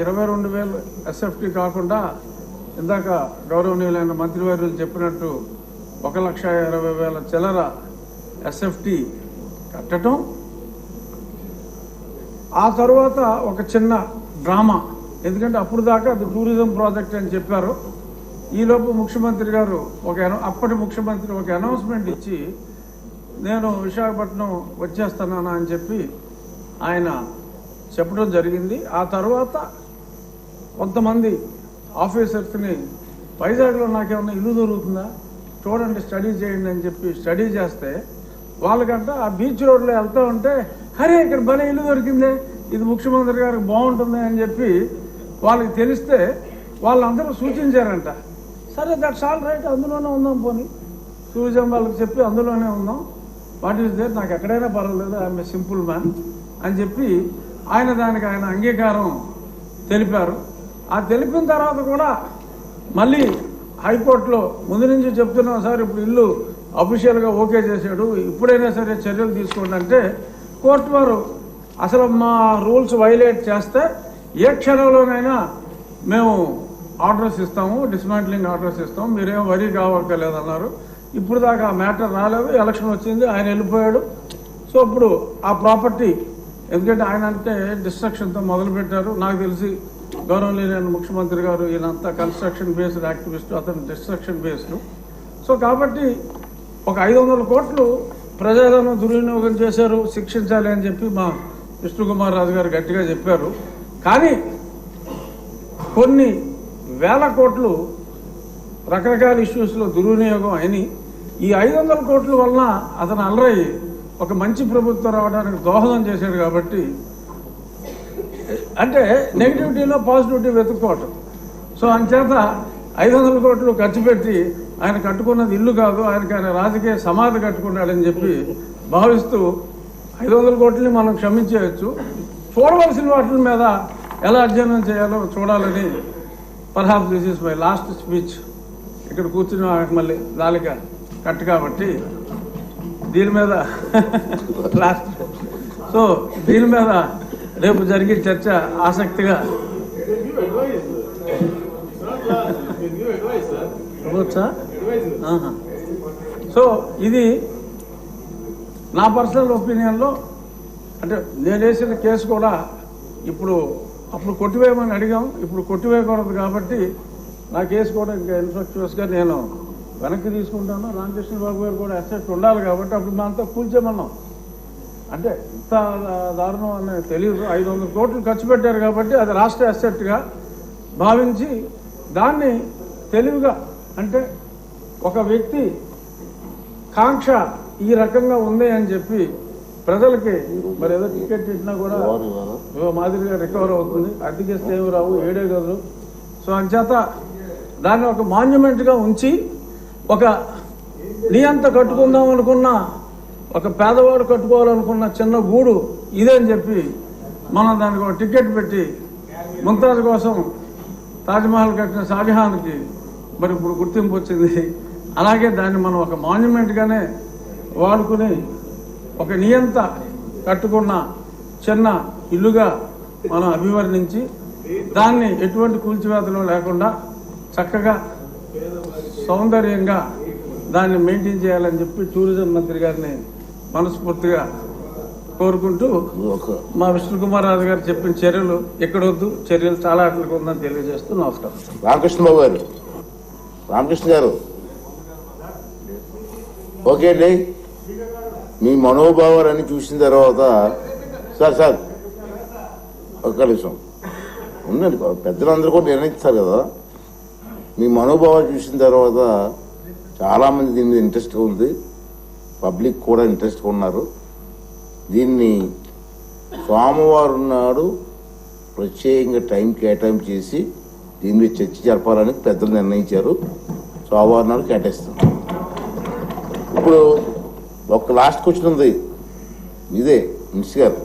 22,000 SFT కాకుండా ఇందాక గౌరవనీయులైన మంత్రివర్యులు చెప్పినట్టు 1,20,000 చిల్లర ఎస్ఎఫ్టీ కట్టడం, ఆ తర్వాత ఒక చిన్న డ్రామా. ఎందుకంటే అప్పుడు దాకా అది టూరిజం ప్రాజెక్ట్ అని చెప్పారు. ఈలోపు ముఖ్యమంత్రి గారు అప్పటి ముఖ్యమంత్రి ఒక అనౌన్స్మెంట్ ఇచ్చి నేను విశాఖపట్నం వచ్చేస్తున్నాను అని చెప్పి ఆయన చెప్పడం జరిగింది. ఆ తర్వాత కొంతమంది ఆఫీసర్స్ని వైజాగ్లో నాకేమన్నా ఇల్లు దొరుకుతుందా చూడండి, స్టడీ చేయండి అని చెప్పి స్టడీ చేస్తే వాళ్ళకంట ఆ బీచ్ రోడ్లో వెళ్తూ ఉంటే అరే ఇక్కడ భలే ఇల్లు దొరికిందే, ఇది ముఖ్యమంత్రి గారికి బాగుంటుంది అని చెప్పి వాళ్ళకి తెలిస్తే వాళ్ళందరూ సూచించారంట. సరే దట్స్ ఆల్ రైట్, అందులోనే ఉందాం, పోనీ టూరిజం వాళ్ళకి చెప్పి అందులోనే ఉందాం, వాట్ ఈస్ దేర్, నాకు ఎక్కడైనా పర్వాలేదు, ఐఎమ్ ఏ సింపుల్ మ్యాన్ అని చెప్పి దానికి ఆయన అంగీకారం తెలిపారు. ఆ తెలిపిన తర్వాత కూడా మళ్ళీ హైకోర్టులో ముందు నుంచి చెప్తున్నాం సార్, ఇప్పుడు ఇల్లు అఫీషియల్గా ఓకే చేశాడు, ఇప్పుడైనా సరే చర్యలు తీసుకోండి అంటే కోర్టు వారు అసలు మా రూల్స్ వైలేట్ చేస్తే ఏ క్షణంలోనైనా మేము ఆర్డర్స్ ఇస్తాము, డిస్మాంట్లింగ్ ఆర్డర్స్ ఇస్తాము, మీరేం వరీ కావక్కర్లేదన్నారు. ఇప్పుడు దాకా ఆ మ్యాటర్ రాలేదు, ఎలక్షన్ వచ్చింది, ఆయన వెళ్ళిపోయాడు. సో ఇప్పుడు ఆ ప్రాపర్టీ, ఎందుకంటే ఆయన అంటే డిస్ట్రక్షన్తో మొదలుపెట్టారు. నాకు తెలిసి గౌరవనీయులైన ముఖ్యమంత్రి గారు ఈయనంతా కన్స్ట్రక్షన్ బేస్డ్ యాక్టివిస్ట్, అతను డిస్ట్రక్షన్ బేస్డ్. సో కాబట్టి ఒక 500 కోట్లు ప్రజాధనం దుర్వినియోగం చేశారు, శిక్షించాలి అని చెప్పి మా విష్ణుకుమార్ రాజు గారు గట్టిగా చెప్పారు. కానీ కొన్ని వేల కోట్లు రకరకాల ఇష్యూస్లో దుర్వినియోగం అయినాయి. ఈ 500 కోట్ల వలన అతను అలరయ్యి ఒక మంచి ప్రభుత్వం రావడానికి దోహదం చేశాడు. కాబట్టి అంటే నెగిటివిటీలో పాజిటివిటీ వెతుక్కోవటం. సో అంచేత 500 కోట్లు ఖర్చు పెట్టి ఆయన కట్టుకున్నది ఇల్లు కాదు, ఆయన రాజకీయ సమాధి కట్టుకున్నాడని చెప్పి భావిస్తూ 500 కోట్లని మనం క్షమించేయచ్చు, చూడవలసిన వాటి మీద ఎలా అధ్యయనం చేయాలో చూడాలని. Perhaps this is my last speech. ఇక్కడ కూర్చుని మళ్ళీ దాలిక కట్ కాబట్టి దీని మీద లాస్ట్. సో దీని మీద రేపు జరిగే చర్చ ఆసక్తిగా ఇవ్వచ్చా? సో ఇది నా పర్సనల్ ఒపీనియన్లో, అంటే నేను వేసిన కేసు కూడా అప్పుడు కొట్టివేయమని అడిగాం, ఇప్పుడు కొట్టివేయకూడదు కాబట్టి నా కేసు కూడా ఇంకా ఇన్ఫ్లక్చువస్గా నేను వెనక్కి తీసుకుంటాను. రామకృష్ణ బాబు గారు కూడా అసెట్ ఉండాలి కాబట్టి అప్పుడు మేమంతా కూల్చేమన్నాం. అంటే ఇంత దారుణం అని తెలియదు. 500 కోట్లు ఖర్చు పెట్టారు కాబట్టి అది రాష్ట్ర అసెట్గా భావించి దాన్ని తెలివిగా, అంటే ఒక వ్యక్తి కాంక్ష ఈ రకంగా ఉంది అని చెప్పి ప్రజలకి మరి ఏదో టికెట్ ఇచ్చినా కూడా మాదిరిగా రికవర్ అవుతుంది, అద్దెకిస్తే ఏమి రావు, 7 గదులు. సో అంచేత దాన్ని ఒక మాన్యుమెంట్గా ఉంచి ఒక నియంత కట్టుకుందాం అనుకున్న, ఒక పేదవాడు కట్టుకోవాలనుకున్న చిన్న గూడు ఇదే అని చెప్పి మనం దానికి ఒక టికెట్ పెట్టి ముంతాజ్ కోసం తాజ్మహల్ కట్టిన షాజహాన్కి మరి ఇప్పుడు గుర్తింపు వచ్చింది. అలాగే దాన్ని మనం ఒక మాన్యుమెంట్గానే వాడుకుని ఒక నియంత కట్టుకున్న చిన్న ఇల్లుగా మనం అభివర్ణించి దాన్ని ఎటువంటి కూల్చివేతలు లేకుండా చక్కగా సౌందర్యంగా దాన్ని మెయింటైన్ చేయాలని చెప్పి టూరిజం మంత్రి గారిని మనస్ఫూర్తిగా కోరుకుంటూ మా విష్ణుకుమార్ రాజు గారు చెప్పిన చర్యలు ఎక్కడొద్దు, చర్యలు చాలా అట్లకు ఉందని తెలియజేస్తూ నమస్కారం. రామకృష్ణ బాబు గారు, రామకృష్ణ గారు, ఓకే అండి. మీ మనోభావాలన్నీ చూసిన తర్వాత సార్ ఒక్క నిమిషం ఉండండి, పెద్దలందరూ కూడా నిర్ణయిస్తారు కదా. మీ మనోభావాలు చూసిన తర్వాత చాలామంది దీని మీద ఇంట్రెస్ట్గా ఉంది, పబ్లిక్ కూడా ఇంట్రెస్ట్గా ఉన్నారు. దీన్ని సోమవారం నాడు ప్రత్యేకంగా టైం కేటాయింపు చేసి దీని మీద చర్చ జరపాలని పెద్దలు నిర్ణయించారు. సోమవారం నాడు కేటాయిస్తాం. ఇప్పుడు ఒక లాస్ట్ క్వశ్చన్ ఉంది, ఇదే మినిస్టర్ గారు.